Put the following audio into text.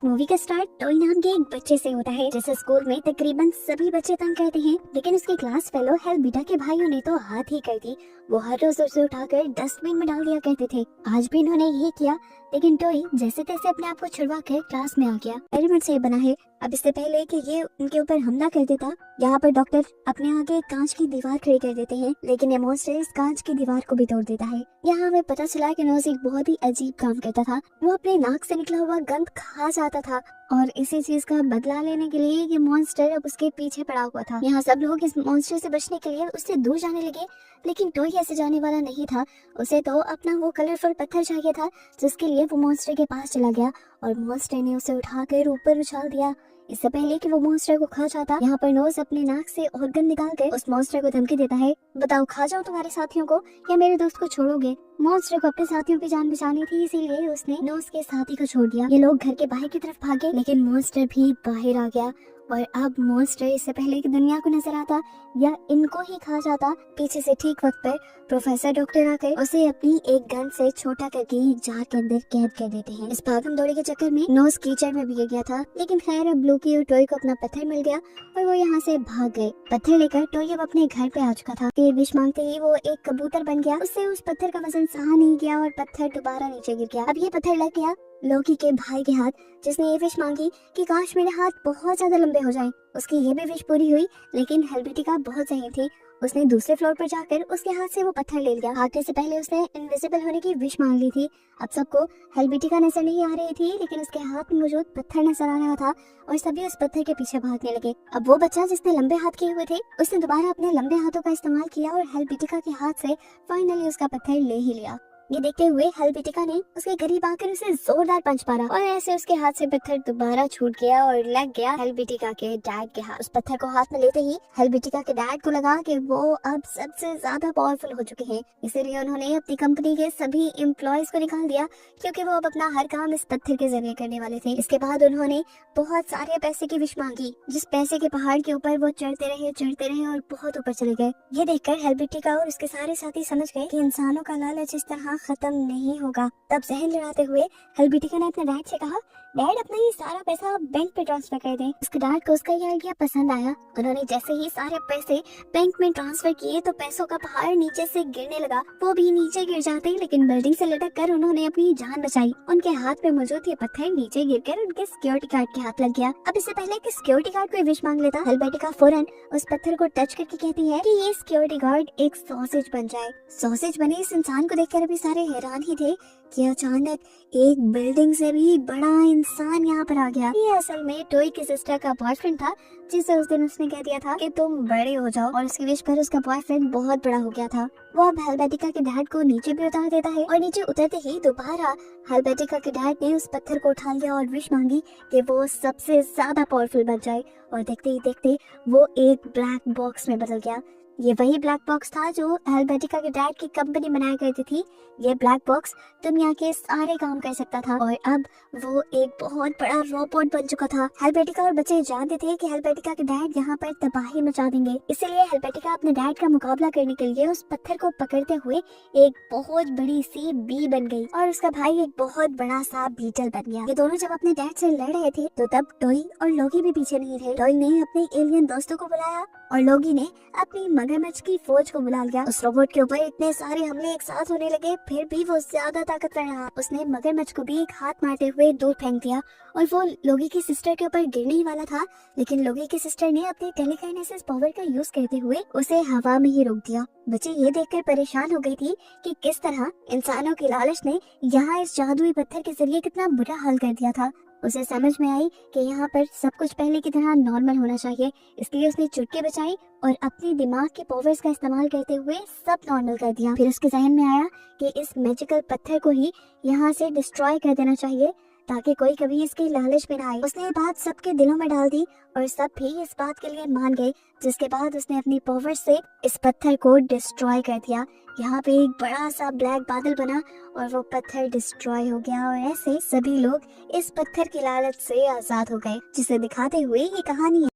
Movie का start toy नाम के एक बच्चे से होता है जिसे स्कूल में तकरीबन सभी बच्चे तंग करते हैं, लेकिन उसके क्लास फेलो हेलबीटा के भाइयों ने तो हाथ ही कर दी। वो हर रोज उसे उठाकर डस्टबिन में डाल दिया करते थे। आज भी इन्होंने यही किया, लेकिन टॉय जैसे तैसे अपने आप को छुड़वा कर क्लास में आ गया। एक्सपेरिमेंट से बना है। अब इससे पहले कि ये उनके ऊपर हमला कर देता, यहाँ पर डॉक्टर अपने आगे कांच की दीवार खड़ी कर देते हैं, लेकिन ये मॉन्स्टर इस कांच की दीवार को भी तोड़ देता है। यहाँ हमें पता चला कि नोज एक बहुत ही अजीब काम करता था। वो अपने नाक से निकला हुआ गंद खा जाता था और इसी चीज का बदला लेने के लिए ये मॉन्स्टर अब उसके पीछे पड़ा हुआ था। यहाँ सब लोग इस मॉन्स्टर से बचने के लिए उससे दूर जाने लगे, लेकिन टॉय ऐसे जाने वाला नहीं था। उसे तो अपना वो कलरफुल पत्थर चाहिए था, जिसके लिए वो मॉन्स्टर के पास चला गया और मॉन्स्टर ने उसे उठाकर ऊपर उछाल दिया। इससे पहले कि वो मॉन्स्टर को खा जाता, यहाँ पर नोज अपने नाक से ऑर्गन निकाल कर उस मॉन्स्टर को धमकी देता है, बताओ खा जाओ तुम्हारे साथियों को या मेरे दोस्त को छोड़ोगे। मॉन्स्टर को अपने साथियों की जान बचानी थी, इसीलिए उसने नोज के साथी को छोड़ दिया। ये लोग घर के बाहर की तरफ भागे, लेकिन मॉन्स्टर भी बाहर आ गया और अब मॉन्स्टर इससे पहले कि दुनिया को नजर आता या इनको ही खा जाता, पीछे से ठीक वक्त पर प्रोफेसर डॉक्टर आकर उसे अपनी एक गन से छोटा करके एक जार के अंदर कैद कर देते हैं। इस भागम दौड़ी के चक्कर में नोज कीचड़ में गिर गया था, लेकिन खैर अब ब्लूकी और टॉय को अपना पत्थर मिल गया और वो यहाँ से भाग गए। पत्थर लेकर टॉय अब अपने घर पे आ चुका था कि विश मांगते ही वो एक कबूतर बन गया। उससे उस पत्थर का वजन सहा नहीं गया और पत्थर दोबारा नीचे गिर गया। अब ये पत्थर लग गया लोकी के भाई के हाथ, जिसने ये विश मांगी कि काश मेरे हाथ बहुत ज्यादा लंबे हो जाएं। उसकी ये भी विश पूरी हुई, लेकिन हेलबीटिका बहुत सही थी। उसने दूसरे फ्लोर पर जाकर उसके हाथ से वो पत्थर ले लिया। भागने से पहले उसने इनविजिबल होने की विश मांग ली थी। अब सबको हेलबीटिका नजर नहीं आ रही थी, लेकिन उसके हाथ में मौजूद पत्थर नजर आ रहा था और सभी उस पत्थर के पीछे भागने लगे। अब वो बच्चा जिसने लंबे हाथ किए हुए थे, उसने दोबारा अपने लंबे हाथों का इस्तेमाल किया और हेलबीटिका के हाथ से फाइनली उसका पत्थर ले ही लिया। ये देखते हुए हेलबीटिका ने उसके करीब आकर उसे जोरदार पंच मारा और ऐसे उसके हाथ से पत्थर दोबारा छूट गया और लग गया हेलबीटिका के डैड के हाथ। उस पत्थर को हाथ में लेते ही हेलबीटिका के डैड को लगा कि वो अब सबसे ज्यादा पावरफुल हो चुके हैं, इसीलिए उन्होंने अपनी कंपनी के सभी एम्प्लॉयज को निकाल दिया, क्योंकि वो अब अपना हर काम इस पत्थर के जरिए करने वाले थे। इसके बाद उन्होंने बहुत सारे पैसे की विश मांगी, जिस पैसे के पहाड़ के ऊपर वो चढ़ते रहे और बहुत ऊपर चले गए। ये देखकर हेलबीटिका और उसके सारे साथी समझ गए कि इंसानों का लालच इस तरह खत्म नहीं होगा। तब जहन लड़ाते हुए हेलबीटिका ने अपने डैड से कहा, डैड अपना ये सारा पैसा बैंक पे ट्रांसफर कर दें। उसके डैड को उसका ये आइडिया पसंद आया। उन्होंने जैसे ही सारे पैसे बैंक में ट्रांसफर किए तो पैसों का पहाड़ नीचे से गिरने लगा। वो भी नीचे गिर जाते, लेकिन बिल्डिंग से लटक कर उन्होंने अपनी जान बचाई। उनके हाथ में मौजूद ये पत्थर नीचे गिरकर उनके सिक्योरिटी गार्ड के हाथ लग गया। अब इससे पहले कि सिक्योरिटी गार्ड कोई विश मांग लेता, हेलबीटिका फौरन उस पत्थर को टच करके कहती है कि ये सिक्योरिटी गार्ड एक सॉसेज बन जाए। सॉसेज बने इस इंसान को देखकर अभी सारे हैरान ही थे कि अचानक एक बिल्डिंग से भी बड़ा इंसान यहाँ पर आ गया। ये असल में टॉय की सिस्टर का बॉयफ्रेंड था, जिसे उस दिन उसने कह दिया था कि तुम बड़े हो जाओ, और उसकी विश पर उसका बॉयफ्रेंड बहुत बड़ा हो गया था। वो अब हेलबीटिका के डैड को नीचे भी उतार देता है और नीचे उतरते ही दोबारा हेलबीटिका के डैड ने उस पत्थर को उठा लिया और विश मांगी कि वो सबसे ज्यादा पावरफुल बन जाए, और देखते ही देखते वो एक ब्लैक बॉक्स में बदल गया। ये वही ब्लैक बॉक्स था जो हेलबीटिका के डैड की कंपनी बनाया करती थी। ये ब्लैक बॉक्स दुनिया के सारे काम कर सकता था और अब वो एक बहुत बड़ा रोबोट बन चुका था। हेलबीटिका और बच्चे जानते थे कि हेलबीटिका के डैड यहाँ पर तबाही मचा देंगे, इसलिए हेलबीटिका अपने डैड का मुकाबला करने के लिए उस पत्थर को पकड़ते हुए एक बहुत बड़ी सी बी बन गई और उसका भाई एक बहुत बड़ा सा बीटल बन गया। ये दोनों जब अपने डैड से लड़ रहे थे, तो तब टॉय और लोगी भी पीछे नहीं थे। टॉय ने अपने एलियन दोस्तों को बुलाया और लोगी ने अपनी मगरमच्छ की फौज को बुला लिया। उस रोबोट के ऊपर इतने सारे हमले एक साथ होने लगे, फिर भी वो ज्यादा ताकतवर रहा। उसने मगरमच्छ को भी एक हाथ मारते हुए दूर फेंक दिया और वो लोगी की सिस्टर के ऊपर गिरने ही वाला था, लेकिन लोगी की सिस्टर ने अपनी टेलीकाइनेसिस पावर का यूज करते हुए उसे हवा में ही रोक दिया। बच्चे ये देखकर परेशान हो गई थी कि किस तरह इंसानों की लालच ने यहाँ इस जादुई पत्थर के जरिए कितना बुरा हाल कर दिया था। उसे समझ में आई कि यहाँ पर सब कुछ पहले की तरह नॉर्मल होना चाहिए, इसलिए उसने चुटकी बचाई और अपने दिमाग के पावर्स का इस्तेमाल करते हुए सब नॉर्मल कर दिया। फिर उसके जहन में आया कि इस मैजिकल पत्थर को ही यहाँ से डिस्ट्रॉय कर देना चाहिए, ताकि कोई कभी इसकी लालच में ना आए। उसने ये बात सबके दिलों में डाल दी और सब भी इस बात के लिए मान गए, जिसके बाद उसने अपनी पावर से इस पत्थर को डिस्ट्रॉय कर दिया। यहाँ पे एक बड़ा सा ब्लैक बादल बना और वो पत्थर डिस्ट्रॉय हो गया और ऐसे सभी लोग इस पत्थर की लालच से आजाद हो गए, जिसे दिखाते हुए ये कहानी है।